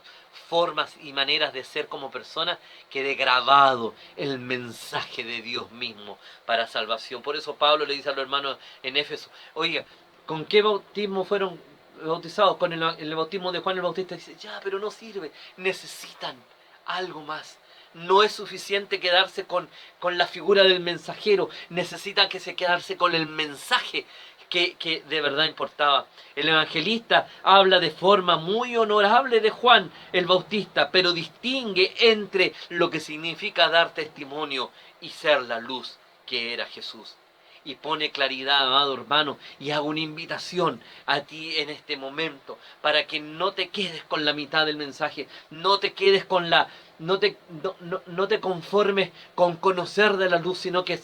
formas y maneras de ser como personas, quede grabado el mensaje de Dios mismo para salvación. Por eso Pablo le dice a los hermanos en Éfeso, oiga, ¿con qué bautismo fueron bautizados? Con el bautismo de Juan el Bautista. Dice, ya, pero no sirve, necesitan algo más. No es suficiente quedarse con la figura del mensajero, necesitan quedarse con el mensaje que de verdad importaba. El evangelista habla de forma muy honorable de Juan el Bautista, pero distingue entre lo que significa dar testimonio y ser la luz que era Jesús. Y pone claridad, amado hermano, y hago una invitación a ti en este momento, para que no te quedes con la mitad del mensaje, no te quedes con no te conformes con conocer de la luz, sino que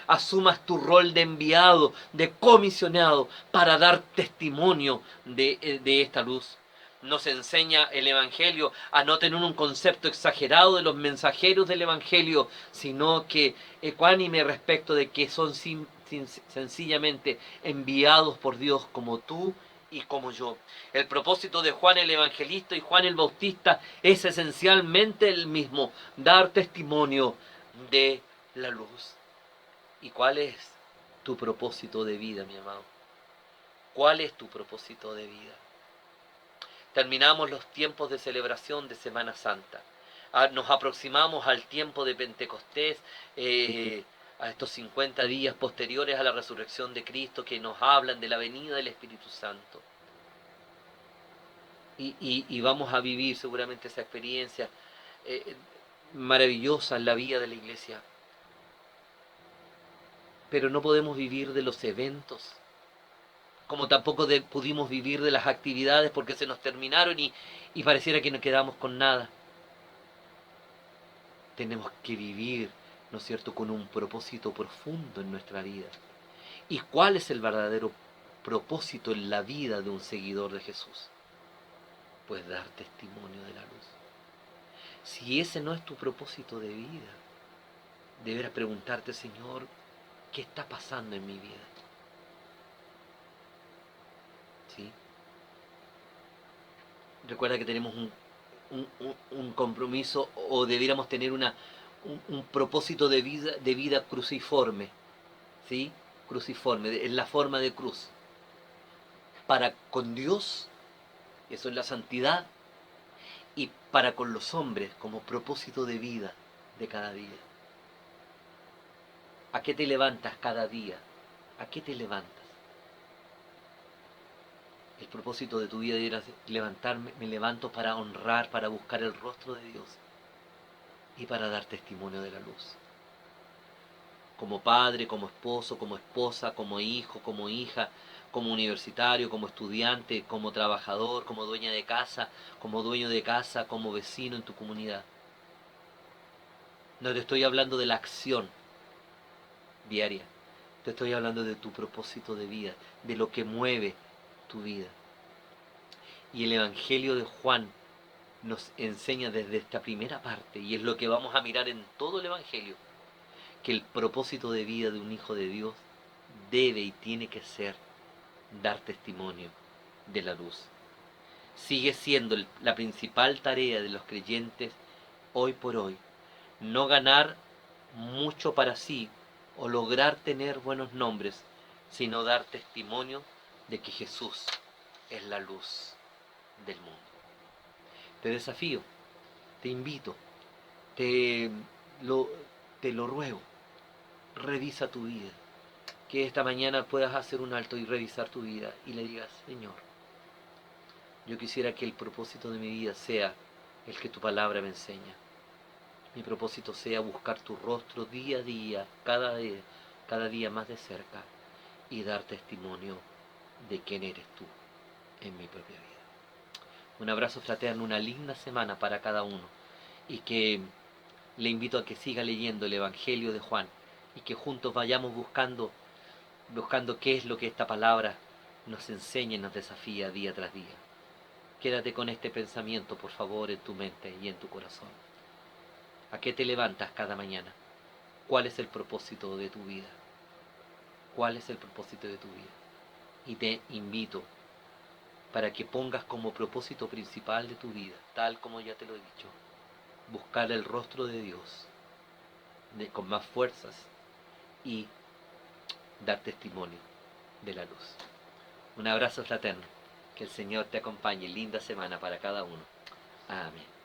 asumas tu rol de enviado, de comisionado, para dar testimonio de esta luz. Nos enseña el Evangelio a no tener un concepto exagerado de los mensajeros del Evangelio, sino que ecuánime respecto de que son sencillamente enviados por Dios como tú y como yo. El propósito de Juan el Evangelista y Juan el Bautista es esencialmente el mismo: dar testimonio de la luz. ¿Y cuál es tu propósito de vida, mi amado? ¿Cuál es tu propósito de vida? Terminamos los tiempos de celebración de Semana Santa. Nos aproximamos al tiempo de Pentecostés, a estos 50 días posteriores a la resurrección de Cristo, que nos hablan de la venida del Espíritu Santo. y vamos a vivir seguramente esa experiencia maravillosa en la vida de la iglesia. Pero no podemos vivir de los eventos, como tampoco pudimos vivir de las actividades porque se nos terminaron y pareciera que no quedamos con nada. Tenemos que vivir, ¿no es cierto?, con un propósito profundo en nuestra vida. ¿Y cuál es el verdadero propósito en la vida de un seguidor de Jesús? Pues dar testimonio de la luz. Si ese no es tu propósito de vida, deberás preguntarte, Señor, ¿qué está pasando en mi vida? ¿Sí? Recuerda que tenemos un compromiso, o debiéramos tener un propósito de vida cruciforme, ¿sí? Cruciforme, en la forma de cruz. Para con Dios, eso es la santidad, y para con los hombres como propósito de vida de cada día. ¿A qué te levantas cada día? ¿A qué te levantas? El propósito de tu vida era levantarme, me levanto para honrar, para buscar el rostro de Dios y para dar testimonio de la luz. Como padre, como esposo, como esposa, como hijo, como hija, como universitario, como estudiante, como trabajador, como dueña de casa, como dueño de casa, como vecino en tu comunidad. No te estoy hablando de la acción diaria, te estoy hablando de tu propósito de vida, de lo que mueve tu vida. Y el Evangelio de Juan nos enseña desde esta primera parte, y es lo que vamos a mirar en todo el Evangelio, que el propósito de vida de un hijo de Dios debe y tiene que ser dar testimonio de la luz. Sigue siendo la principal tarea de los creyentes hoy por hoy, no ganar mucho para sí o lograr tener buenos nombres, sino dar testimonio de que Jesús es la luz del mundo. Te desafío, te invito, te lo ruego, revisa tu vida, que esta mañana puedas hacer un alto y revisar tu vida y le digas, Señor, yo quisiera que el propósito de mi vida sea el que tu palabra me enseña. Mi propósito sea buscar tu rostro día a día, cada día más de cerca, y dar testimonio de quién eres tú en mi propia vida. Un abrazo fraterno, una linda semana para cada uno, y que le invito a que siga leyendo el Evangelio de Juan y que juntos vayamos buscando qué es lo que esta palabra nos enseña y nos desafía día tras día. Quédate con este pensamiento, por favor, en tu mente y en tu corazón. ¿A qué te levantas cada mañana? ¿Cuál es el propósito de tu vida? ¿Cuál es el propósito de tu vida? Y te invito para que pongas como propósito principal de tu vida, tal como ya te lo he dicho, buscar el rostro de Dios con más fuerzas y dar testimonio de la luz. Un abrazo fraterno, que el Señor te acompañe, linda semana para cada uno. Amén.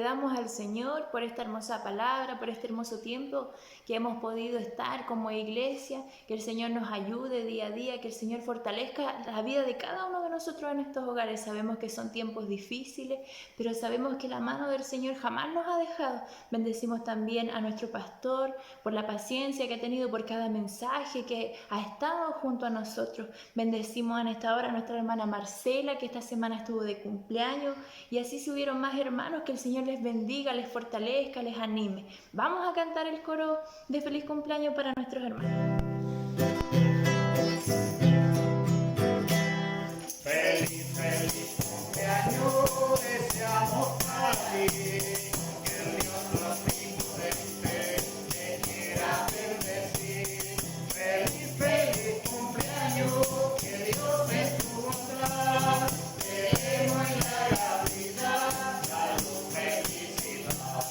damos al Señor por esta hermosa palabra, por este hermoso tiempo que hemos podido estar como iglesia, que el Señor nos ayude día a día, que el Señor fortalezca la vida de cada uno de nosotros en estos hogares. Sabemos que son tiempos difíciles, pero sabemos que la mano del Señor jamás nos ha dejado. Bendecimos también a nuestro pastor por la paciencia que ha tenido, por cada mensaje que ha estado junto a nosotros. Bendecimos en esta hora a nuestra hermana Marcela, que esta semana estuvo de cumpleaños, y así si hubieron más hermanos, que el Señor les bendiga, les fortalezca, les anime. Vamos a cantar el coro de feliz cumpleaños para nuestros hermanos. Feliz, feliz cumpleaños deseamos para ti, que el Dios omnipotente te quiera bendecir. Feliz, feliz cumpleaños, que Dios en tu bondad te dé muy larga vida, salud, felicidad.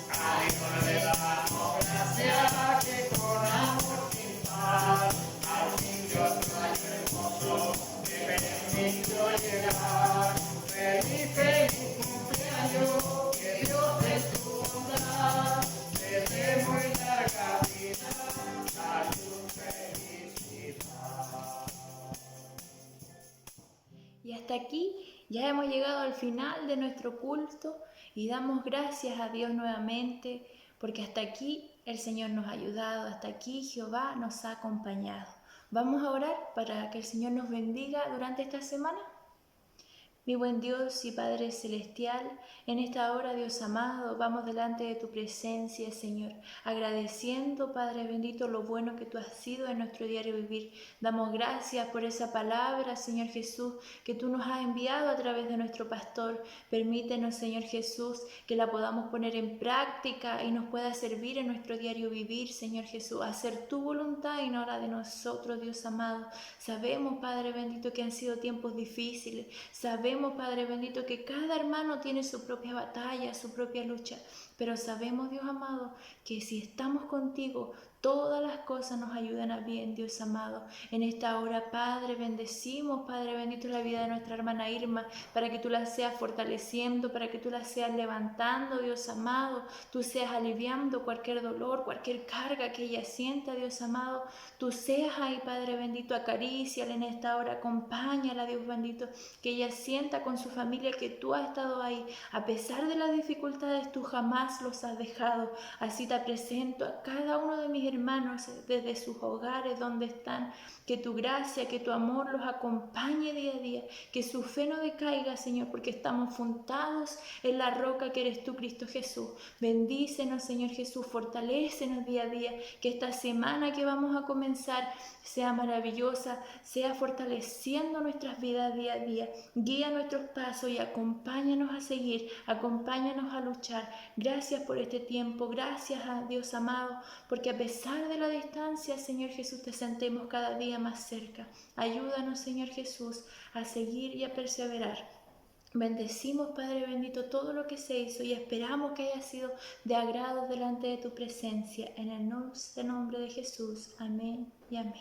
A Dios le damos gracias que con amor sin par al fin de otro año hermoso te permitió llegar. Feliz, feliz cumpleaños, que Dios en tu bondad te dé muy larga vida, salud, felicidad. Y hasta aquí ya hemos llegado al final de nuestro culto y damos gracias a Dios nuevamente porque hasta aquí el Señor nos ha ayudado, hasta aquí Jehová nos ha acompañado. Vamos a orar para que el Señor nos bendiga durante esta semana. Mi buen Dios y Padre Celestial, en esta hora, Dios amado, vamos delante de tu presencia, Señor, agradeciendo, Padre bendito, lo bueno que tú has sido en nuestro diario vivir. Damos gracias por esa palabra, Señor Jesús, que tú nos has enviado a través de nuestro pastor. Permítenos, Señor Jesús, que la podamos poner en práctica y nos pueda servir en nuestro diario vivir, Señor Jesús, hacer tu voluntad y no la de nosotros, Dios amado. Sabemos, Padre bendito, que han sido tiempos difíciles. Sabemos, Padre bendito, que cada hermano tiene su propia batalla, su propia lucha, pero sabemos, Dios amado, que si estamos contigo, todas las cosas nos ayudan a bien, Dios amado. En esta hora, Padre, bendecimos, Padre bendito, la vida de nuestra hermana Irma, para que tú la seas fortaleciendo, para que tú la seas levantando, Dios amado, tú seas aliviando cualquier dolor, cualquier carga que ella sienta, Dios amado, tú seas ahí, Padre bendito, acaríciala en esta hora, acompáñala, Dios bendito, que ella sienta con su familia que tú has estado ahí, a pesar de las dificultades, tú jamás los has dejado. Así te presento a cada uno de mis hermanos desde sus hogares donde están, que tu gracia, que tu amor los acompañe día a día, que su fe no decaiga, Señor, porque estamos fundados en la roca que eres tú, Cristo Jesús. Bendícenos, Señor Jesús, fortalécenos día a día, que esta semana que vamos a comenzar sea maravillosa, sea fortaleciendo nuestras vidas día a día. Guía nuestros pasos y acompáñanos a seguir, acompáñanos a luchar. Gracias por este tiempo, gracias a Dios amado, porque a pesar de la distancia, Señor Jesús, te sentemos cada día más cerca. Ayúdanos, Señor Jesús, a seguir y a perseverar. Bendecimos, Padre bendito, todo lo que se hizo y esperamos que haya sido de agrado delante de tu presencia. En el dulce nombre de Jesús. Amén y amén.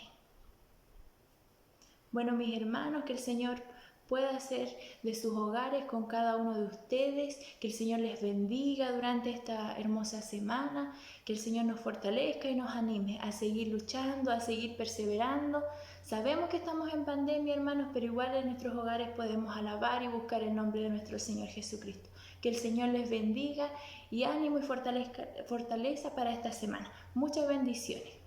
Bueno, mis hermanos, que el Señor pueda hacer de sus hogares con cada uno de ustedes, que el Señor les bendiga durante esta hermosa semana, que el Señor nos fortalezca y nos anime a seguir luchando, a seguir perseverando. Sabemos que estamos en pandemia, hermanos, pero igual en nuestros hogares podemos alabar y buscar el nombre de nuestro Señor Jesucristo. Que el Señor les bendiga y ánimo y fortaleza para esta semana. Muchas bendiciones.